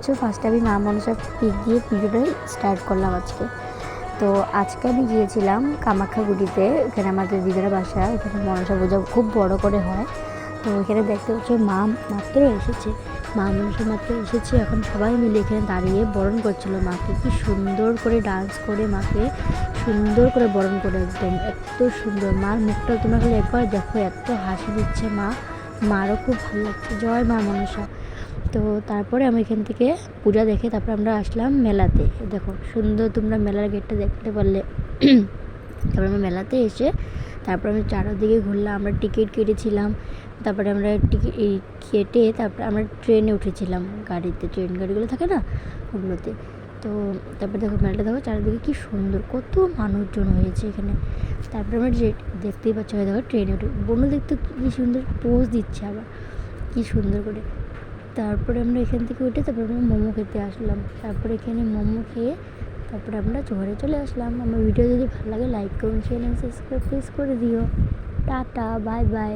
পাচ্ছ, ফার্স্টে আমি মা মনসা পিক দিয়ে ভিডিওটা স্টার্ট করলাম আজকে। তো আজকে আমি গিয়েছিলাম কামাখ্যাগুড়িতে, এখানে আমাদের দিদিরা বাসা, এখানে মনসা পূজা খুব বড় করে হয়। তো এখানে দেখতে হচ্ছে মা মাত্র এসেছে, মা মনসা মাত্র এসেছে, এখন সবাই মিলে এখানে দাঁড়িয়ে বরণ করছিল মাকে। কি সুন্দর করে ডান্স করে মাকে সুন্দর করে বরণ করে, একদম এত সুন্দর। মার মুখটা তোমরা খালি একবার দেখো, এত হাসি দিচ্ছে মা, মারও খুব ভালো লাগছে। জয় মা মনসা। তো তারপরে আমি এখান থেকে পূজা দেখে তারপরে আমরা আসলাম মেলাতে। দেখো সুন্দর, তোমরা মেলার গেটটা দেখতে পারলে। তারপরে আমরা মেলাতে এসে তারপরে আমি চারদিকে ঘুরলাম, আমরা টিকিট কেটেছিলাম, তারপরে আমরা টিকিট কেটে তারপরে আমরা ট্রেনে উঠেছিলাম, গাড়িতে, ট্রেন গাড়িগুলো থাকে না ওগুলোতে। তো তারপরে দেখো মেলাটা দেখো চারিদিকে কী সুন্দর, কত মানুষজন হয়েছে এখানে। তারপরে আমরা যে দেখতেই পাচ্ছি, দেখো ট্রেনে উঠে বন্ধু দেখতে কী সুন্দর পোজ দিচ্ছে আবার, কী সুন্দর করে। তারপরে আমরা এখান থেকে উঠে তারপরে আমরা মোমো খেতে আসলাম, তারপরে এখানে মোমো খেয়ে তারপরে আমরা ঘরে চলে আসলাম। আমার ভিডিও যদি ভালো লাগে লাইক করুন, শেয়ার এন্ড সাবস্ক্রাইব প্লিজ করে দিও। Tata, bye bye.